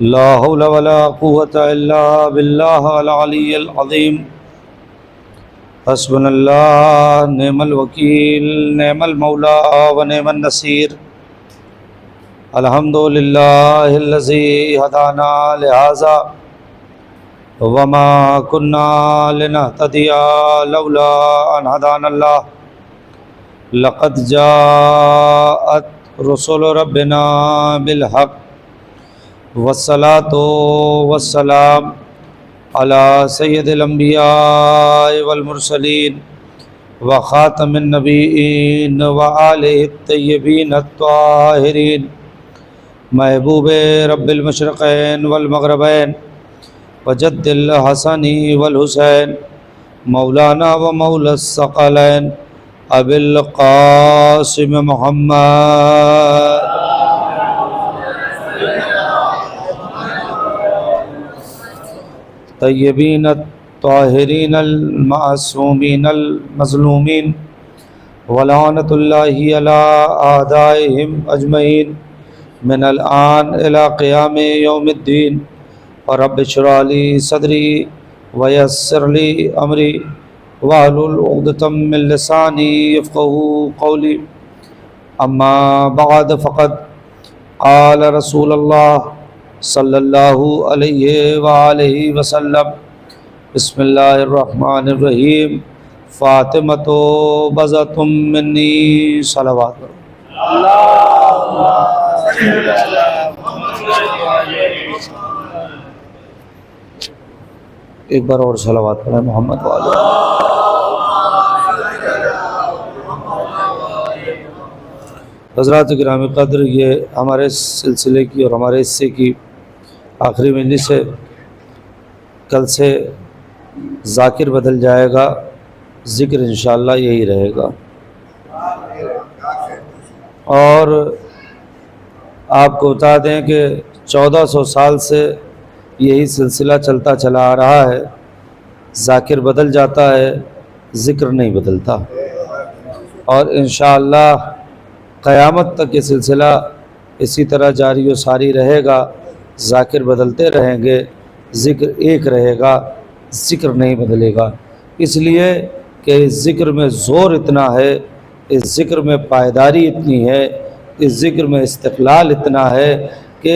ला हौला वला कुव्वता इल्ला बिल्लाह अल अलिय्यिल अज़ीम। हस्बुनल्लाह निअमल वकील निअमल मौला व निअमन नसीर। अल्हम्दुलिल्लाहिल्लज़ी हदाना लिहाज़ा वमा कुन्ना लिनहतदिया लौला अन हदानल्लाह। लक़द जाअत रुसुलु रब्बिना बिल हक़ वस्सलातु वस्सलाम अला सय्यदिल अंबिया वल मुरसलीन व खातमिन नबीयीन व आलिहि तय्यबीन अत्ताहिरीन। महबूबे रब्बिल मशरिक़ैन वल मग़रिबैन व जद्दिल हसनी वल हुसैन मौलाना व मौलस सकलैन अबिल क़ासिम मुहम्मद तय्यबीन ताहिरीन अल मासूमीन अल मज़लूमीन वलानतुल्लाहि अला आदाइहिम अजमईन मिनल आन इला क़ियाम यौमिद्दीन। रब्बि इश्रह ली सदरी वयस्सिर ली अमरी वहलुल उक़दतम मिन लिसानी यफ़क़हू क़ौली। अम्मा बअद फ़क़द क़ाल रसूलुल्लाह सल्लल्लाहु अलैहि व आलिहि वसल्लम बिस्मिल्लाहिर रहमानिर रहीम फ़ातिमतु बज़अतुम मिन्नी सलवात। एक बार और सलवात पढ़ें मोहम्मद वाले। हज़रात गिरामी क़द्र, ये हमारे सिलसिले की और हमारे हिस्से की आखिरी मजलिस है। कल से ज़ाकिर बदल जाएगा, ज़िक्र इंशाअल्लाह यही रहेगा। और आपको बता दें कि 1400 साल से यही सिलसिला चलता चला आ रहा है। ज़ाकिर बदल जाता है, ज़िक्र नहीं बदलता। और इंशाअल्लाह क़यामत तक ये सिलसिला इसी तरह जारी व सारी रहेगा। ज़ाकिर बदलते रहेंगे, ज़िक्र एक रहेगा, ज़िक्र नहीं बदलेगा। इसलिए कि इस ज़िक्र में ज़ोर इतना है, इस ज़िक्र में पायदारी इतनी है, इस ज़िक्र में इस्तिक़लाल इतना है कि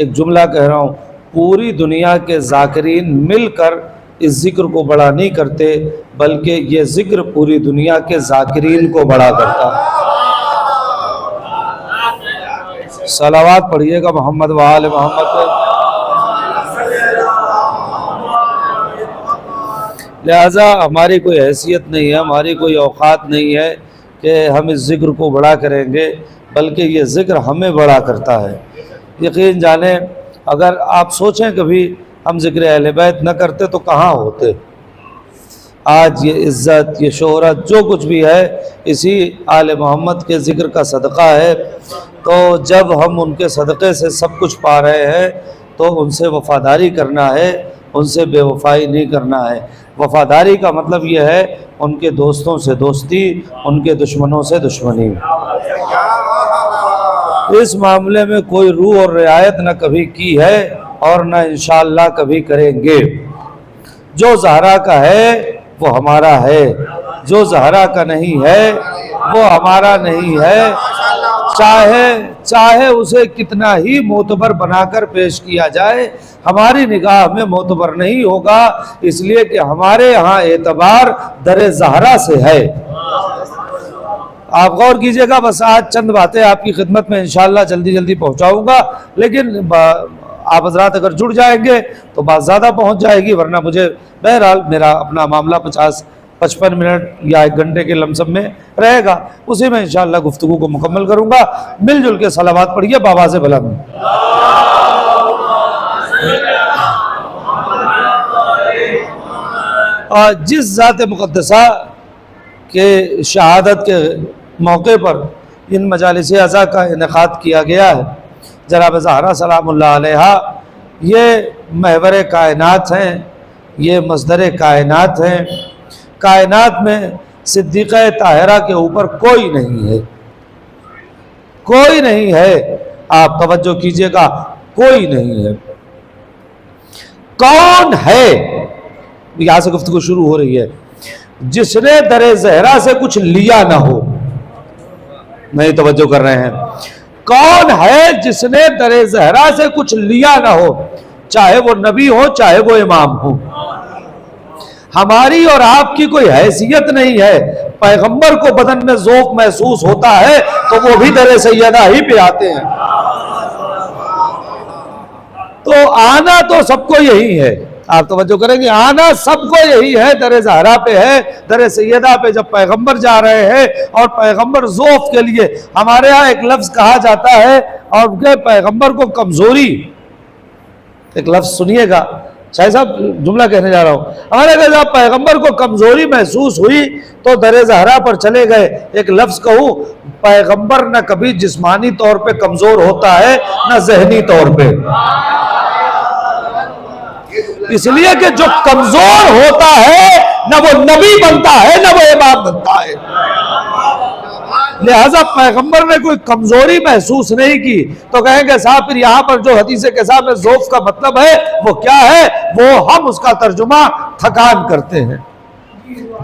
एक जुमला कह रहा हूँ, पूरी दुनिया के ज़ाकिरीन मिलकर इस ज़िक्र को बड़ा नहीं करते, बल्कि ये ज़िक्र पूरी दुनिया के ज़ाकिरीन को बड़ा करता है। सलावात पढ़िएगा मोहम्मद व आले मोहम्मद पे। लिहाजा हमारी कोई हैसियत नहीं है, हमारी कोई औकात नहीं है कि हम इस ज़िक्र को बड़ा करेंगे, बल्कि ये ज़िक्र हमें बड़ा करता है। यकीन जाने, अगर आप सोचें कभी हम ज़िक्र अहले बैत न करते तो कहाँ होते। आज ये इज़्ज़त, ये शोहरत, जो कुछ भी है, इसी आले मोहम्मद के ज़िक्र का सदक़ा है। तो जब हम उनके सदक़े से सब कुछ पा रहे हैं तो उनसे वफ़ादारी करना है, उनसे बेवफ़ाई नहीं करना है। वफ़ादारी का मतलब ये है उनके दोस्तों से दोस्ती, उनके दुश्मनों से दुश्मनी। इस मामले में कोई रूह और रियायत न कभी की है और न इंशाअल्लाह कभी करेंगे। जो ज़हरा का है वो हमारा है, जो ज़हरा का नहीं है वो हमारा नहीं है। चाहे उसे कितना ही मोतबर बनाकर पेश किया जाए, हमारी निगाह में मोतबर नहीं होगा, इसलिए कि हमारे यहाँ एतबार दर ज़हरा से है। आप गौर कीजिएगा। बस आज चंद बातें आपकी खिदमत में इंशाअल्लाह जल्दी जल्दी पहुँचाऊँगा, लेकिन आप हज़रात अगर जुड़ जाएंगे तो बात ज़्यादा पहुँच जाएगी, वरना मुझे बहरहाल मेरा अपना मामला 50-55 मिनट या 1 घंटे के लमसम में रहेगा, उसी में इंशाअल्लाह गुफ्तगू को मुकम्मल करूँगा। मिलजुल के सलावात पढ़िए बाबा से बुलंद। और जिस ज़ात मुक़द्दसा के शहादत के मौके पर इन मजालिस अज़ा का इनेक़ाद किया गया है, जनाब ज़हरा सलामुल्लाह अलैहा ये महवर कायनात हैं, ये मस्दर कायनात हैं। कायनात में सिद्दीक़ा ताहिरा के ऊपर कोई नहीं है, कोई नहीं है। आप तवज्जो कीजिएगा, कोई नहीं है। कौन है, यहां से गुफ्तगू शुरू हो रही है, जिसने दरे ज़हरा से कुछ लिया ना हो। नहीं तवज्जो कर रहे हैं। कौन है जिसने दरे ज़हरा से कुछ लिया ना हो, चाहे वो नबी हो चाहे वो इमाम हो। हमारी और आपकी कोई हैसियत नहीं है। पैगंबर को बदन में ज़ौक़ महसूस होता है तो वो भी दरे सैयदा ही पे आते हैं। तो आना तो सबको यही है, आप तवज्जो करेंगे, आना सबको यही है, दरे ज़हरा पे है, दरे सैयदा पे जब पैगंबर जा रहे हैं। और पैगंबर ज़ौक़ के लिए, हमारे यहाँ एक लफ्ज़ कहा जाता है, और पैगंबर को कमज़ोरी, एक लफ्ज़ सुनिएगा, शायद साहब जुमला कहने जा रहा हूं, हमारे जब पैगंबर को कमजोरी महसूस हुई तो दरे ज़हरा पर चले गए। एक लफ्ज कहूं, पैगंबर न कभी जिस्मानी तौर पे कमजोर होता है न जहनी तौर पे, इसलिए कि जो कमजोर होता है न वो नबी बनता है न वो इमाम बनता है। लिहाजा पैगंबर ने कोई कमजोरी महसूस नहीं की। तो कहेंगे साहब फिर यहां पर जो हदीस के साथ में ज़ौक़ का मतलब है वो क्या है? वो हम उसका तर्जुमा थकान करते हैं,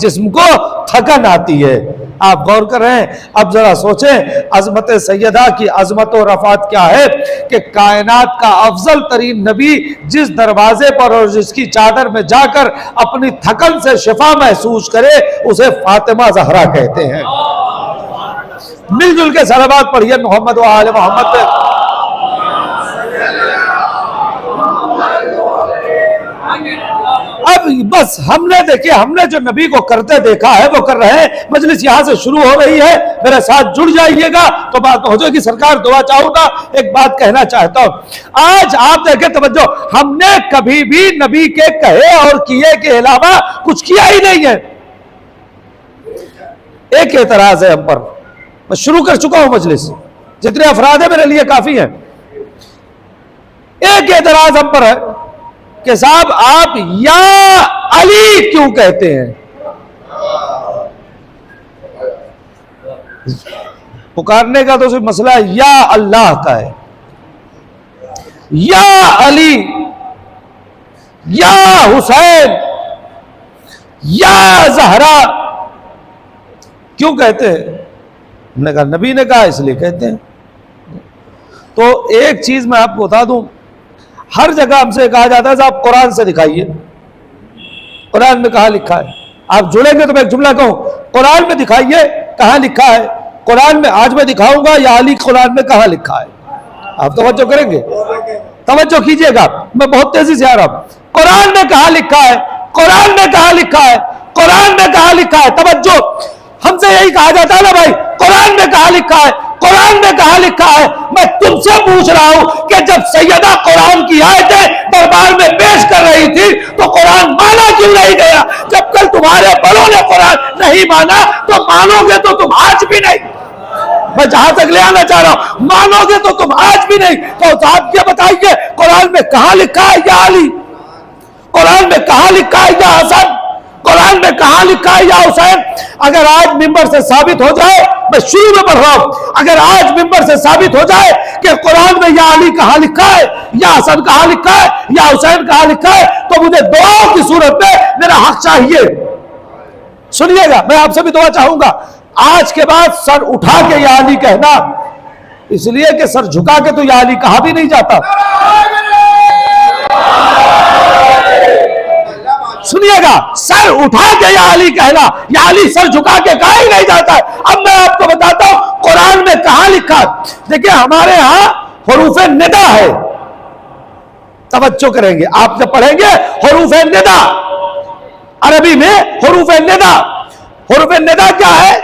जिस्म को थकन आती है। आप गौर कर रहे हैं। अब जरा सोचें, अजमत सैयदा की अजमत और रफात क्या है कि कायनात का अफजल तरीन नबी जिस दरवाजे पर और जिसकी चादर में जाकर अपनी थकन से शिफा महसूस करे उसे फातिमा ज़हरा कहते हैं। मिलजुल के सलावत पढ़िए मोहम्मद व आले मोहम्मद पे। अब बस हमने देखिए, हमने जो नबी को करते देखा है वो कर रहे हैं। मजलिस यहां से शुरू हो रही है, मेरे साथ जुड़ जाइएगा तो बात हो जाएगी। सरकार दुआ चाहूंगा, एक बात कहना चाहता हूं। आज आप देखें, तवज्जो, हमने कभी भी नबी के कहे और किए के अलावा कुछ किया ही नहीं है। एक एतराज है हम पर, मैं शुरू कर चुका हूं मजलिस, जितने अफराद है मेरे लिए काफी है। एक एतराज हम पर है कि साहब आप या अली क्यों कहते हैं? पुकारने का तो सिर्फ मसला या अल्लाह का है। या अली, या हुसैन, या ज़हरा क्यों कहते हैं? हमने कहा नबी ने कहा इसलिए कहते हैं। तो एक चीज मैं आपको बता दूं, हर जगह हमसे कहा जाता है साहब कुरान से दिखाइए, कुरान में कहां लिखा है। आप जुड़ेंगे तो मैं एक जुमला कहूं, कुरान में दिखाइए कहां लिखा है। कुरान में आज मैं दिखाऊंगा या अली कुरान में कहां लिखा है। आप तवज्जो करेंगे, तवज्जो कीजिएगा, मैं बहुत तेजी से आ रहा हूं। कुरान में कहां लिखा है, कुरान में कहां लिखा है, कुरान में कहां लिखा है। तवज्जो, हमसे यही कहा जाता है ना भाई, कुरान में कहां लिखा है, कुरान में कहां लिखा है। मैं तुमसे पूछ रहा हूं कि जब सैयदा कुरान की आयतें दरबार में पेश कर रही थी तो कुरान माना क्यों नहीं गया? जब कल तुम्हारे बड़ों ने कुरान नहीं माना तो मानोगे तो तुम आज भी नहीं। मैं जहां तक ले आना चाह रहा हूं, मानोगे तो तुम आज भी नहीं। तो साहब क्या बताइए, कुरान में कहां लिखा है या अली? कुरान में कहां लिखा है या हसन? कुरान में कहां लिखा है या हुसैन? अगर आज मिंबर से साबित हो जाए, मैं शुरू में पढ़ रहा हूं, अगर आज मिंबर से साबित हो जाए कि कुरान में या अली कहां लिखा है, या हसन कहां लिखा है, या हुसैन कहां लिखा है, तो मुझे दुआओं की सूरत में मेरा हक चाहिए। सुनिएगा, मैं आपसे भी दुआ चाहूंगा। आज के बाद सर उठा के या अली कहना, इसलिए कि सर झुका के तो या अली कहा भी नहीं जाता। सुनिएगा, सर उठा के या अली कहना, या अली सर झुका के कहा ही नहीं जाता है। अब मैं आपको बताता हूं कुरान में कहां लिखा। देखिए हमारे यहां हुरूफ निदा है, तवज्जो करेंगे, आप जब पढ़ेंगे हुरूफ निदा, अरबी में हुरूफ निदा। हुरूफ निदा क्या है?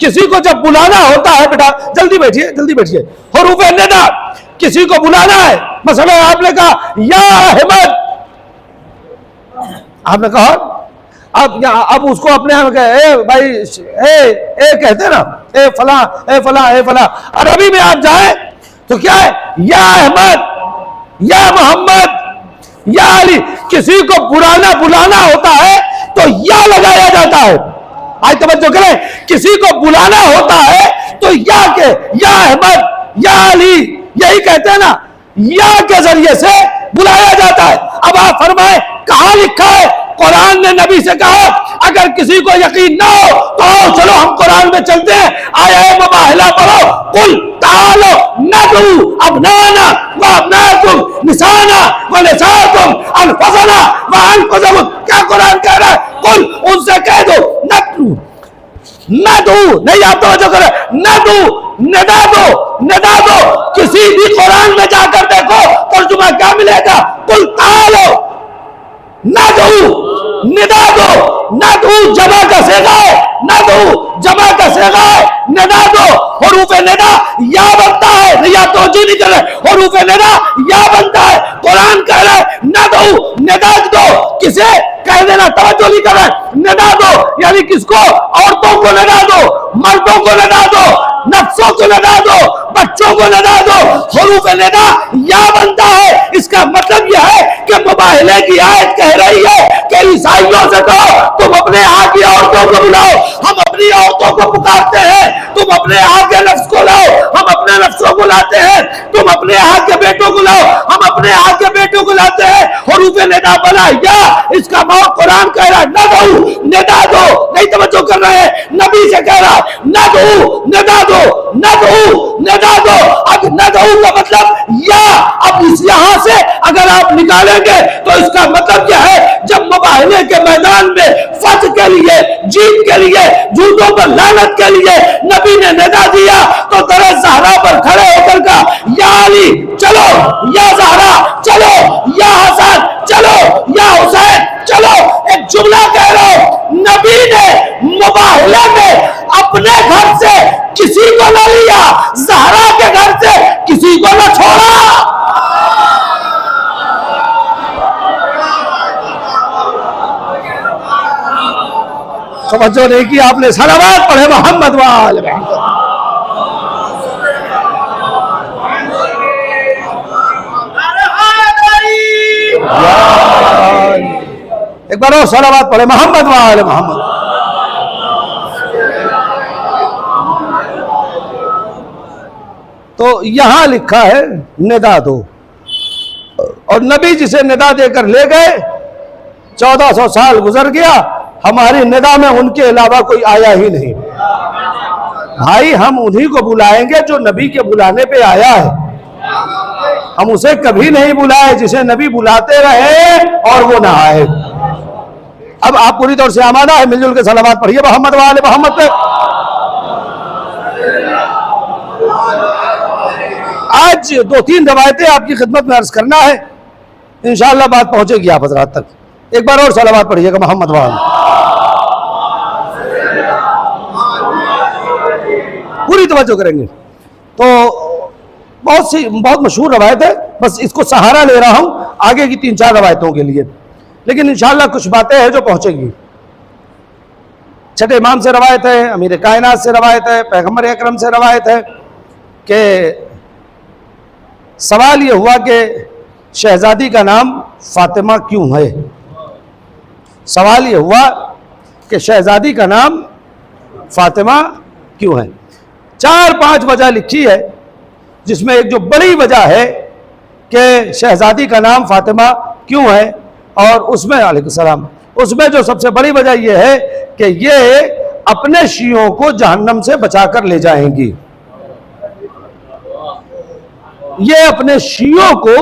किसी को जब बुलाना होता है, बेटा जल्दी बैठिए जल्दी बैठिए, हुरूफ निदा किसी को बुलाना है। मसला आपने कहा या अहमद, आपने कहा अब उसको अपने भाई ए कहते ना, ए फला ए फला ए फला। अरबी में आप जाए तो क्या है? या अहमद, या मोहम्मद, या अली। किसी को बुलाना होता है तो या लगाया जाता है। आज तवज्जो करें, किसी को बुलाना होता है तो या के, या अहमद, या अली, यही कहते हैं ना। या के जरिए से बुलाया जाता है। अब आप फरमाए कहां लिखा है? कुरान ने नबी से कहा अगर किसी को यकीन ना हो तो आओ चलो हम कुरान में चलते हैं, आया मुबाहला पढ़ो, कुल तालो नदू अबनाना व अबनाकुम निसाना व निसाकुम अनफुसना व अनफुसकुम। क्या कुरान कह रहा है? कुल उनसे कह दो नदू नदू, नहीं आप तो करे नदू, निदा दो, निदा दो। किसी भी कुरान में जाकर देखो तर्जुमा क्या मिलेगा? कुल तालो नदू, निदा दो, नदू जमा का सेगा है, नदू जमा का सेगा है, निदा दो। हुरूफ निदा या बनता है, नहीं आप तवज्जो नहीं कर रहे, हुरूफ निदा या बनता है। कुरान कह रहा है नदू, निदा दो, किसे कह देना, तवज्जो नहीं कर रहे, निदा दो यानी किसको? औरतों को निदा दो, मर्दों को निदा दो, नफ्सों को निदा दो, बच्चों को निदा दो। हुरूफ निदा या बनता है। इसका मतलब यह है कि मुबाहले की आयत कह रही है कि ईसाइयों से कहो तुम अपने यहाँ की औरतों को बुलाओ, हम अपनी औरतों को पुकारते हैं, तुम अपने यहाँ के नफ्स को लाओ, हम अपने नफ्सों को लाते हैं, तुम अपने यहाँ के बेटों को लाओ, हम अपने यहाँ के बेटों को लाते हैं। हुरूफ निदा बना या, इसका मतलब कुरान कह रहा है नदू, निदा दो, नहीं तवज्जो कर रहे हैं, नबी से कह रहा है नदू, निदा दो, नदू, निदा दो। अब नदू का मतलब या, अब इस यहां से अगर आप निकालेंगे तो इसका मतलब क्या है? जब मुबाहले के मैदान में फतह के लिए, जीत के लिए, जूतों पर लानत के लिए नबी ने निदा दिया तो दरे ज़हरा पर खड़े होकर का या अली चलो, या ज़हरा चलो, या हसन चलो, या हुसैन चलो। एक जुमला कह रहा हूं, नबी ने मुबाहले में अपने घर से किसी को न लिया, ज़हरा के घर से किसी को न छोड़ा। समझो नहीं कि आपने सलावत पढ़े मोहम्मद वाले मोहम्मद। एक बार और सलावत पढ़े मोहम्मद वाले मोहम्मद। तो यहां लिखा है निदा दो, और नबी जिसे निदा देकर ले गए 1400 साल गुजर गया, हमारी निदा में उनके अलावा कोई आया ही नहीं। भाई हम उन्हीं को बुलाएंगे जो नबी के बुलाने पे आया है, हम उसे कभी नहीं बुलाए जिसे नबी बुलाते रहे और वो ना आए। अब आप पूरी तौर से आमादा है, मिलजुल के सलावत पढ़िए मोहम्मद वाले मोहम्मद पे। आज 2-3 रवायतें आपकी खिदमत में अर्ज करना है, इंशाअल्लाह बात पहुंचेगी आप हजरात तक। एक बार और सलावत पढ़िएगा मोहम्मद वाले। पूरी तवज्जो करेंगे। तो बहुत मशहूर रवायत है, बस इसको सहारा ले रहा हूं आगे की 3-4 रवायतों के लिए, लेकिन इंशाअल्लाह कुछ बातें हैं जो पहुंचेंगी। छठे इमाम से रवायत है, अमीर कायनात से रवायत है, पैगंबर अकरम से रवायत है कि सवाल ये हुआ कि शहजादी का नाम फातिमा क्यों है। सवाल ये हुआ कि शहजादी का नाम फातिमा क्यों है। 4-5 वजह लिखी है, जिसमें एक जो बड़ी वजह है कि शहजादी का नाम फातिमा क्यों है, और उसमें अलैकुम सलाम, उसमें जो सबसे बड़ी वजह यह है कि ये अपने शियों को जहन्नम से बचाकर ले जाएंगी। ये अपने शियों को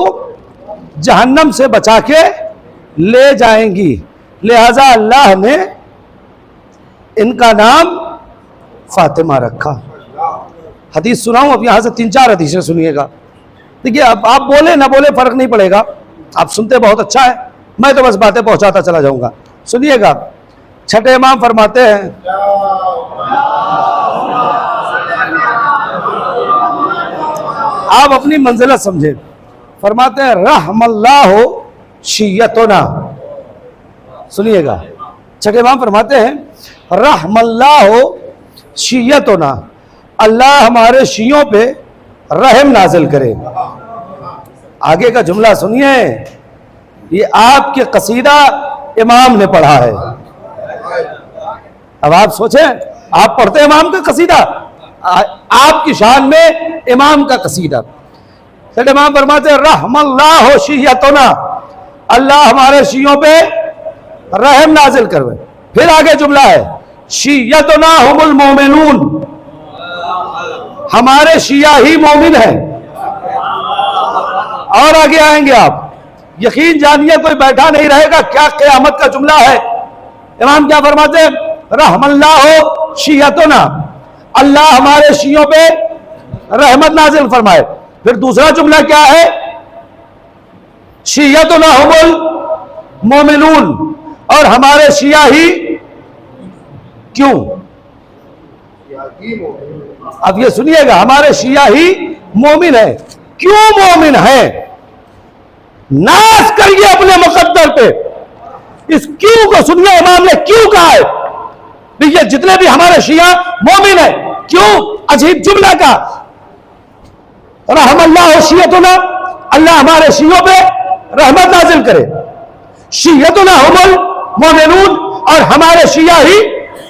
जहन्नम से बचा के ले जाएंगी, लिहाजा अल्लाह ने इनका नाम फातिमा रखा। हदीस सुनाऊं, अब यहां से 3-4 हदीसें सुनिएगा। देखिए, अब आप बोले ना बोले फर्क नहीं पड़ेगा, आप सुनते बहुत अच्छा है, मैं तो बस बातें पहुंचाता चला जाऊंगा। सुनिएगा, छठे इमाम फरमाते हैं, आप अपनी मंजिलत समझे, फरमाते हैं रहमल्लाहु शियतुना। सुनिएगा, छठे इमाम फरमाते हैं रहमल्लाहु शियतुना, अल्लाह हमारे शियों पे रहम नाजिल करे। आगे का जुमला सुनिए, ये आपके कसीदा इमाम ने पढ़ा है। अब आप सोचें, आप पढ़ते इमाम का कसीदा, आपकी शान में इमाम का कसीदा। सैयद इमाम फरमाते रहमल्लाहु शियतुना, अल्लाह हमारे शियों पे रहम नाजिल करवे। फिर आगे जुमला है शियतुना हुमुल मोमिनून, हमारे शिया ही मोमिन है। और आगे आएंगे आप, यकीन जानिए कोई बैठा नहीं रहेगा, क्या क़यामत का जुमला है। इमाम क्या फरमाते हैं, रहमल्लाहु शियतुना, अल्लाह हमारे शियों पे रहमत नाजिल फरमाए। फिर दूसरा जुमला क्या है, शियतुना हुमुल मोमिनून, और हमारे शिया ही क्यों, अब ये सुनिएगा, हमारे शिया ही मोमिन है। क्यों मोमिन है, नाज करिए अपने मुकद्दर पे। इस क्यों को सुनिए, इमाम ने क्यों कहा है, ये जितने भी हमारे शिया मोमिन है, क्यों अजीब जुमला का, रहमल्लाहु शियतुना, अल्लाह हमारे शियों पे रहमत नाजिल करे। शियतुना हुमुल मोमिनून, और हमारे शिया ही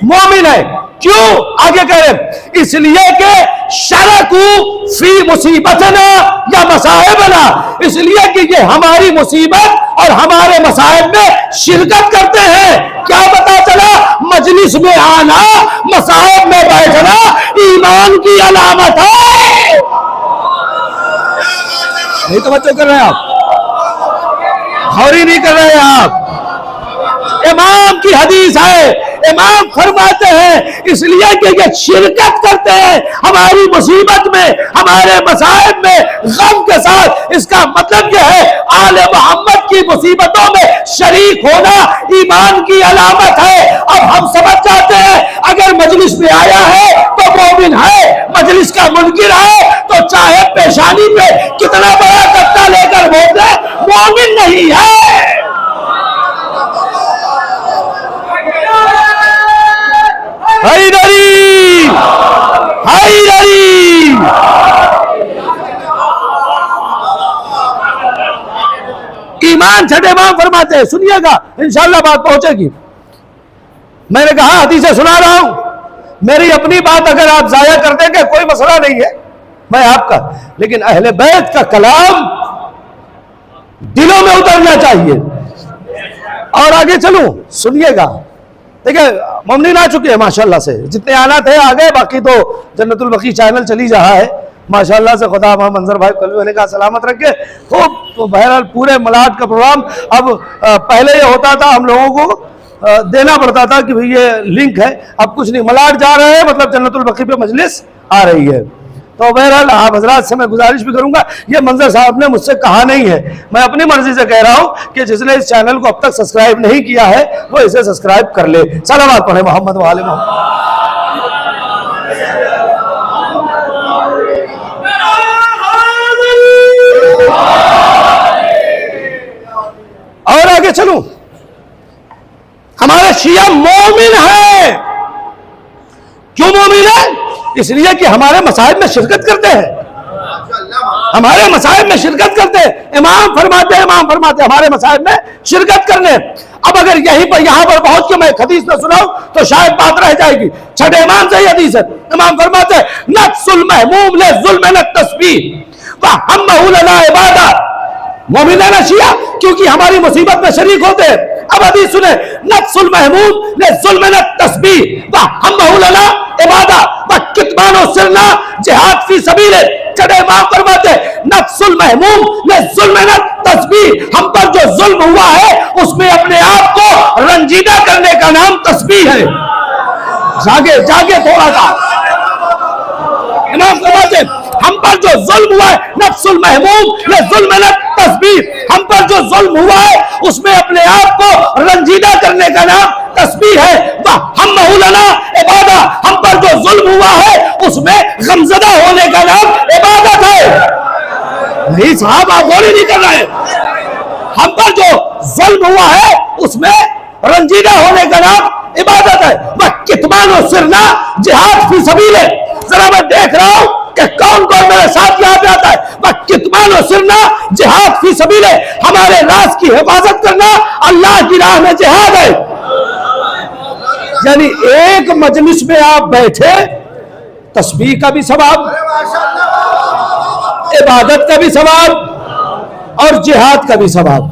मोमिन है। क्यों, आगे कह रहे इसलिए कि शरकू फी मुसीबतना या मसाइबना, इसलिए कि ये हमारी मुसीबत और हमारे मसाइब में शिरकत करते हैं। क्या पता चला, मजलिस में आना, मसाइब में बैठना ईमान की अलामत है। नहीं तवज्जो कर रहे हैं आप, गौर नहीं कर रहे हैं आप। इमाम की हदीस है, इमाम फरमाते हैं इसलिए कि ये शिरकत करते हैं हमारी मुसीबत में, हमारे मसाइब में, गम के साथ। इसका मतलब यह है आले मोहम्मद की मुसीबतों में शरीक होना ईमान की अलामत है। अब हम समझ जाते हैं, अगर मजलिस में आया है तो मोमिन है, मजलिस का मुनकिर है तो चाहे पेशानी पे कितना बड़ा कट्टा लेकर भोग दे, मोमिन नहीं है। हैदरी, हैदरी, ईमान छठे इमाम फरमाते हैं, सुनिएगा इंशाअल्लाह बात पहुंचेगी। मैंने कहा हदीसें सुना रहा हूं, मेरी अपनी बात अगर आप जाया कर देंगे कोई मसला नहीं है, मैं आपका, लेकिन अहले बैत का कलाम दिलों में उतरना चाहिए। और आगे चलूं, सुनिएगा, देखिए ममनीन आ चुके हैं माशाल्लाह से, जितने आना थे आ गए, बाकी तो जन्नतुल बकी चैनल चली रहा है माशाल्लाह से। खुदा मंजर भाई कलवी वाले का सलामत रखे खूब। तो बहरहाल पूरे मलाड का प्रोग्राम, अब पहले ये होता था हम लोगों को देना पड़ता था कि भाई ये लिंक है, अब कुछ नहीं, मलाड जा रहे हैं मतलब जन्नतुल बकी पे मजलिस आ रही है। तो बहरहाल आप हजरात से मैं गुजारिश भी करूंगा, ये मंजर साहब ने मुझसे कहा नहीं है, मैं अपनी मर्जी से कह रहा हूं कि जिसने इस चैनल को अब तक सब्सक्राइब नहीं किया है वो इसे सब्सक्राइब कर ले। सलावत पढ़े मोहम्मद वाले मोहम्मद। और आगे चलूं, हमारे शिया मोमिन है। क्यों मोमिन है, इसलिए कि हमारे मसाइब में शिरकत करते हैं, हमारे मसाइब में शिरकत करते हैं। इमाम फरमाते हमारे मसाइब में शिरकत करने। अब अगर यहीं पर यहां पर पहुंच के मैं हदीस न सुनाऊं तो शायद बात रह जाएगी। छठे इमाम से हदीस है, इमाम फरमाते हैं नफ्सुल महमूम ले जुल्म न तस्बीह व हम्महु लना इबादत। मोमिना नशिया क्योंकि हमारी मुसीबत में शरीक होते हैं। अब हदीस सुने, नफ्सुल महमूम ले जुल्म न तस्बीह व हम्महु लना इबादत व कितमान सिरना जिहाद फी सबील। चढ़े इमाम फरमाते नफ्सुल महमूम ले जुल्म न तस्बीह, हम पर जो जुल्म हुआ है उसमें अपने आप को रंजीदा करने का नाम तस्बीह है। जागे जागे थोड़ा सा। इमाम फरमाते हम पर जो जुल्म हुआ है, नफ्सुल महमूम ले जुल्म न तस्बीह, हम पर जो जुल्म हुआ है उसमें अपने आप को रंजीदा करने का नाम तस्बीह है। हम महुलना इबादा, हम पर जो जुल्म हुआ है उसमें गमजदा होने का नाम इबादत है। नहीं साहब आप गौर नहीं कर रहे, हम पर जो जुल्म हुआ है उसमें रंजीदा होने का नाम इबादत है। वह कितमान और सिरना जिहाद फी सबील है। जरा मैं देख रहा हूं कि कौन कौन मेरे साथ यहां पे आता है। वह कितमान और सिरना जिहाद फी सबील है, हमारे राज की हिफाजत करना अल्लाह की राह में जिहाद है। यानी एक मजलिस में आप बैठे तस्बीह का भी सवाब, इबादत का भी सवाब और जिहाद का भी सवाब।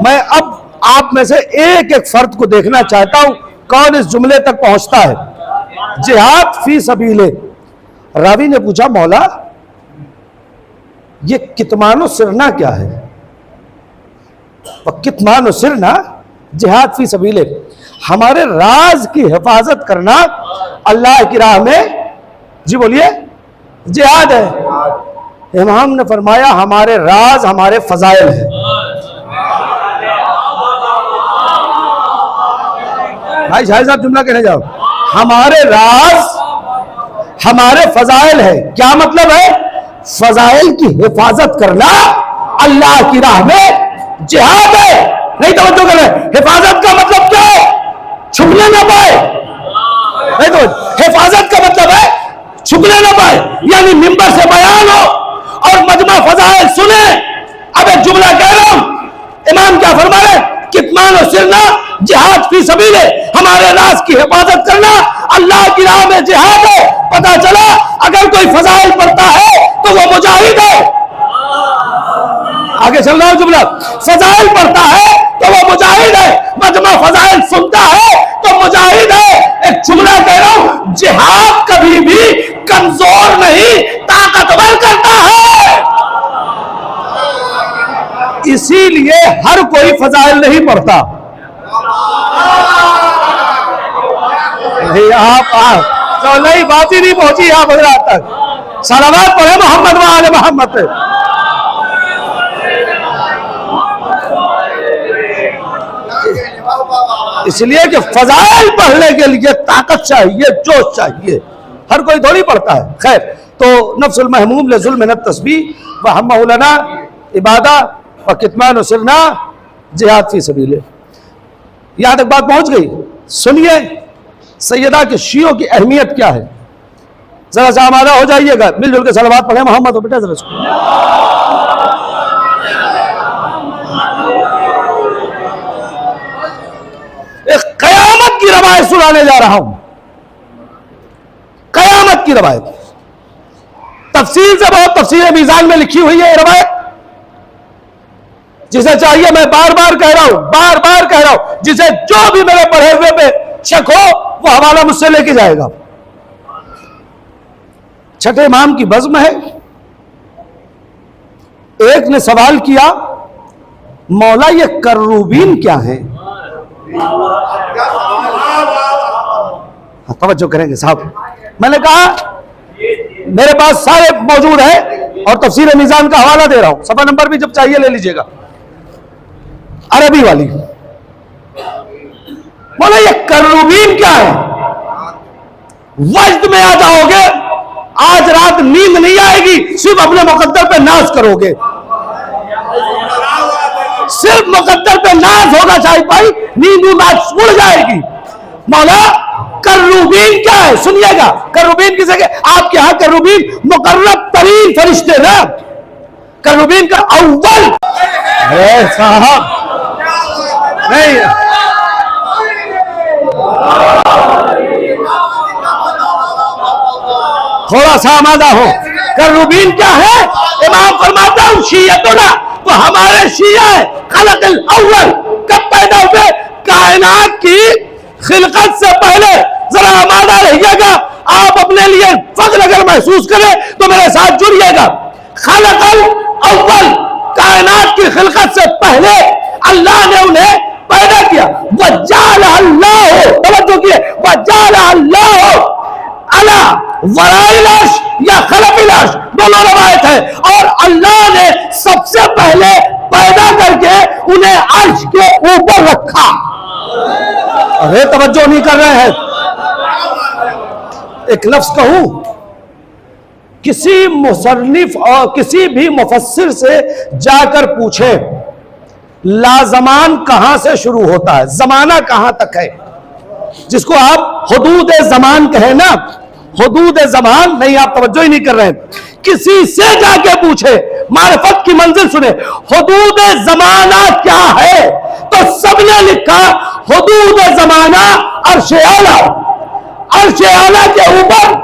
मैं अब आप में से एक एक फर्द को देखना चाहता हूं कौन इस जुमले तक पहुंचता है। जिहाद फी सबीले। रावी ने पूछा, मौला ये कितमान सिरना क्या है? कितमान सिरना जिहाद फी सबीले, हमारे राज की हिफाजत करना अल्लाह की राह में, जी बोलिए, जिहाद है। इमाम ने फरमाया हमारे राज हमारे फजाइल है। भाई शाह साहब जुमला कहने जाओ, हमारे राज हमारे फजाइल है। क्या मतलब है? फजाइल की हिफाजत करना अल्लाह की राह में जिहाद है। नहीं तवज्जो कर रहे, हिफाजत का मतलब क्या है? छुपने ना पाए। नहीं तो हिफाजत का मतलब है छुपने ना पाए, यानी मिंबर से बयान हो और मजमा फजाइल सुने। अब एक जुमला कह रहा हूं, इमाम क्या फरमा रहे? कितमान और सिरना जिहाद फी सबीले, हमारे राज की हिफाजत करना अल्लाह की राह में जिहाद है। पता चला अगर कोई फजाइल पढ़ता है तो वो मुजाहिद है। आगे चल रहा हूं जुमला, फजाइल पढ़ता है तो वो मुजाहिद है, मजमा फजाइल सुनता है तो मुजाहिद है। एक जुमला कह रहा हूं, जिहाद कभी भी कमजोर नहीं ताकतवर करता है। इसीलिए हर कोई फजाइल नहीं पढ़ता। नहीं आप तो नहीं, बात ही नहीं पहुंची आप हजरात तक। सलावत पढ़े मोहम्मद व आले मोहम्मद। इसलिए कि फजाइल पढ़ने के लिए ताकत चाहिए, जोश चाहिए, हर कोई थोड़ी पढ़ता है। खैर, तो नफ्सुल महमूम ले जुल्म न तस्बीह व हम्मा लना इबादा व कितमान सिरना जिहाद फी सबीले। यहां तक बात पहुंच गई। सुनिए सैयदा के शियों की अहमियत क्या है। जरा सा आमादा हो जाइएगा, मिलजुल के सलावत पढ़े मोहम्मद हो बेटा। जरा एक कयामत की रवायत सुनाने जा रहा हूं, कयामत की रवायत। तफसील से बहुत तफसील मीजान में लिखी हुई है रवायत, जिसे चाहिए मैं बार बार कह रहा हूं, बार बार कह रहा हूं, जिसे जो भी मेरे पढ़े हुए पे शक हो वो हवाला मुझसे लेके जाएगा। छठे इमाम की बज़्म है। एक ने सवाल किया, मौला ये कर्रूबीन क्या है? तवज्जो करेंगे साहब। मैंने कहा मेरे पास सारे मौजूद है और तफसीर मीज़ान का हवाला दे रहा हूं, सफा नंबर भी जब चाहिए ले लीजिएगा, अरबी वाली। बोले ये कर्रूबीन क्या है? वज्द में आ जाओगे, आज रात नींद नहीं आएगी, सिर्फ अपने मुकद्दर पे नाज करोगे, सिर्फ मुकद्दर पे नाज होगा शाहिद भाई, नींद नाज उड़ जाएगी। मौला कर्रूबीन क्या है? सुनिएगा, कर्रूबीन किसे के? आपके यहां कर्रूबीन मुकर्रब तरीन फरिश्ते ना, कर्रूबीन का अव्वल है साहब। नहीं, थोड़ा सा आमादा हो। कर्रूबीन क्या है? इमाम फरमाता हूं शियतुना, तो हमारे शिया है खलक़ल अव्वल, कब पैदा हुए? कायनात की खिलकत से पहले। जरा आमादा रहिएगा, आप अपने लिए फख्र अगर महसूस करें तो मेरे साथ जुड़िएगा। खलक़ल अव्वल, कायनात की खिलकत से पहले अल्लाह ने उन्हें पैदा किया। वजाल अल्लाह, तवज्जो किए, वजाल अल्लाह अला वराइल अर्श या खलफिल अर्श, दोनों रवायत है। और अल्लाह ने सबसे पहले पैदा करके उन्हें अर्श के ऊपर रखा। अरे तवज्जो नहीं कर रहे हैं। एक लफ्ज कहूं, किसी मुसन्निफ और किसी भी मुफस्सिर से जाकर पूछे लाजमान कहां से शुरू होता है, जमाना कहां तक है, जिसको आप हुदूद जमान कहे ना, हुदूद जमान नहीं, आप तवज्जो ही नहीं कर रहे हैं। किसी से जाके पूछे, मारिफत की मंजिल सुने, हुदूद जमाना क्या है, तो सबने लिखा हुदूद जमाना अर्श आला। अर्श आला के ऊपर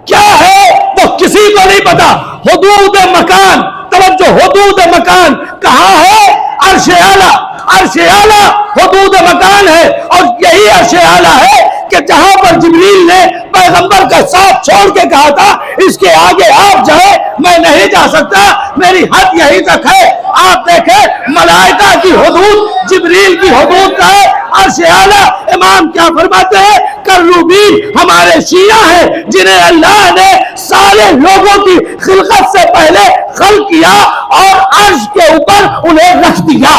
क्या है तो किसी को नहीं पता। हुदूद मकान, तवज्जो, हुदूद मकान कहाँ है? अर्श आला। अर्श आला हुदूद मकान है, और यही अर्श आला है कि जहां पर जिब्रील ने पैगंबर का साथ छोड़ के कहा था इसके आगे आप जाए, मैं नहीं जा सकता, मेरी हद यहीं तक है। आप देखें मलाइका की हुदूद जिब्रील की हुदूद का है अर्श आला। इमाम क्या फरमाते हैं? कर्रूबीन हमारे शिया हैं जिन्हें अल्लाह ने सारे लोगों की खिलकत से पहले खल्क किया और अर्श के ऊपर उन्हें रख दिया।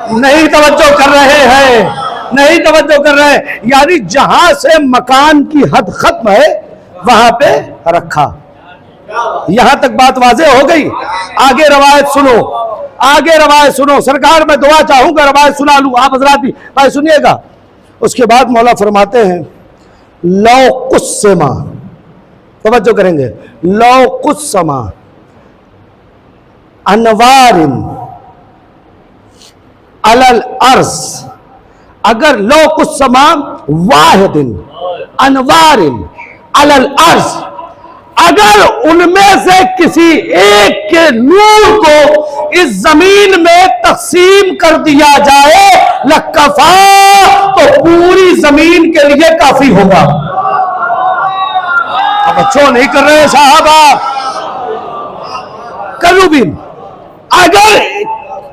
नहीं तवज्जो कर रहे हैं, नहीं तवज्जो कर रहे हैं। यानी जहां से मकान की हद खत्म है वहां पे रखा। यहां तक बात वाज़ेह हो गई। आगे रवायत सुनो, आगे रवायत सुनो। सरकार मैं दुआ चाहूंगा रवायत सुना लूं, आप हजरात भी भाई सुनिएगा। उसके बाद मौला फरमाते हैं लौ कुस्समा, तवज्जो करेंगे, लौ कुस्समा अनवारिन अलल अर्ज, अगर लो कुछ समा वाहिदिन अनवारिन अलल अर्ज, अगर उनमें से किसी एक के नूर को इस जमीन में तकसीम कर दिया जाए लकफा, तो पूरी जमीन के लिए काफी होगा। अब अच्छो नहीं कर रहे साहबा। करूबीन, अगर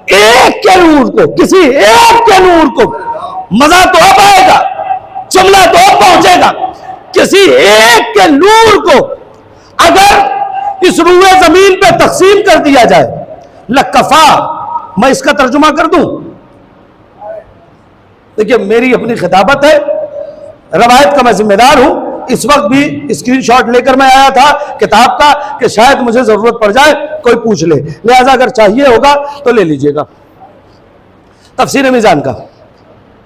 एक के नूर को, किसी एक के नूर को, मजा तो अब आएगा, जुमला तो अब पहुंचेगा, किसी एक के नूर को अगर इस रूए जमीन पे तकसीम कर दिया जाए लकफा, मैं इसका तर्जुमा कर दूं। देखिए मेरी अपनी खिताबत है, रवायत का मैं जिम्मेदार हूं। इस वक्त भी स्क्रीनशॉट लेकर मैं आया था किताब का कि शायद मुझे जरूरत पड़ जाए, कोई पूछ ले, लिहाजा अगर चाहिए होगा तो ले लीजिएगा तफसीर मीज़ान का,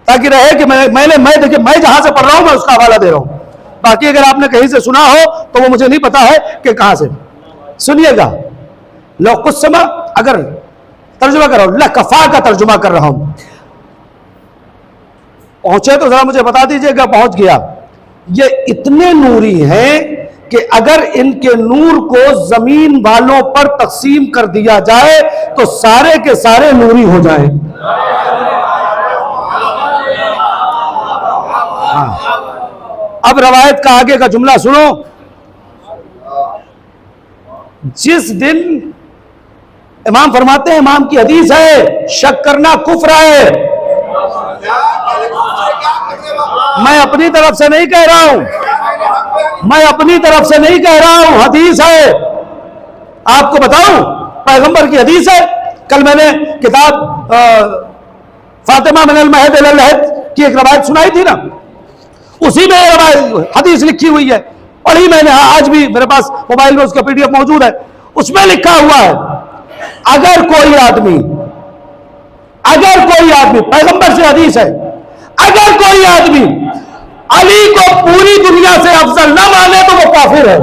ताकि रहे कि मैं देखिए मैं जहां से पढ़ रहा हूं मैं उसका हवाला दे रहा हूं। बाकी अगर आपने कहीं से सुना हो तो वो मुझे नहीं पता है कि कहां से। सुनिएगा, लो कुछ समय अगर तर्जुमा कर रहा हूं, लकफा का तर्जुमा कर रहा हूं। पहुंचे तो जरा मुझे बता दीजिएगा पहुंच गया। ये इतने नूरी हैं कि अगर इनके नूर को जमीन वालों पर तकसीम कर दिया जाए तो सारे के सारे नूरी हो जाएं। हाँ। अब रवायत का आगे का जुमला सुनो। जिस दिन इमाम फरमाते हैं, इमाम की हदीस है, शक करना कुफ्र है। मैं अपनी तरफ से नहीं कह रहा हूं, मैं अपनी तरफ से नहीं कह रहा हूं, हदीस है। आपको बताऊं, पैगंबर की हदीस है। कल मैंने किताब फातिमा मिनल महद इलल लहद की एक रवायत सुनाई थी ना, उसी में रवायत हदीस लिखी हुई है, पढ़ी मैंने, आज भी मेरे पास मोबाइल में उसका PDF मौजूद है। उसमें लिखा हुआ है अगर कोई आदमी, पैगंबर से हदीस है, अगर कोई आदमी अली को पूरी दुनिया से अफजल न माने तो वो काफिर है।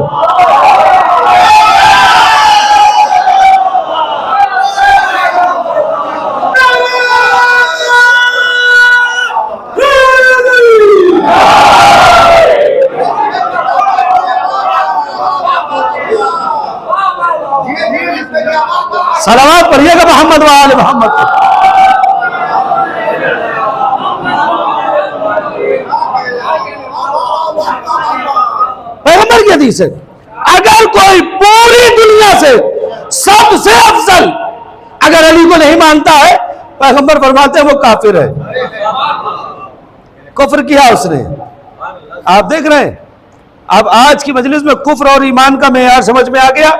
सलावत पढ़िएगा मोहम्मद वाले मोहम्मद। पैगंबर की हदीस है, अगर कोई पूरी दुनिया से सबसे अफजल अगर अली को नहीं मानता है, पैगंबर फरमाते हैं वो काफिर है। कुफ्र किया उसने। आप देख रहे हैं, अब आज की मजलिस में कुफ्र और ईमान का मेयार समझ में आ गया।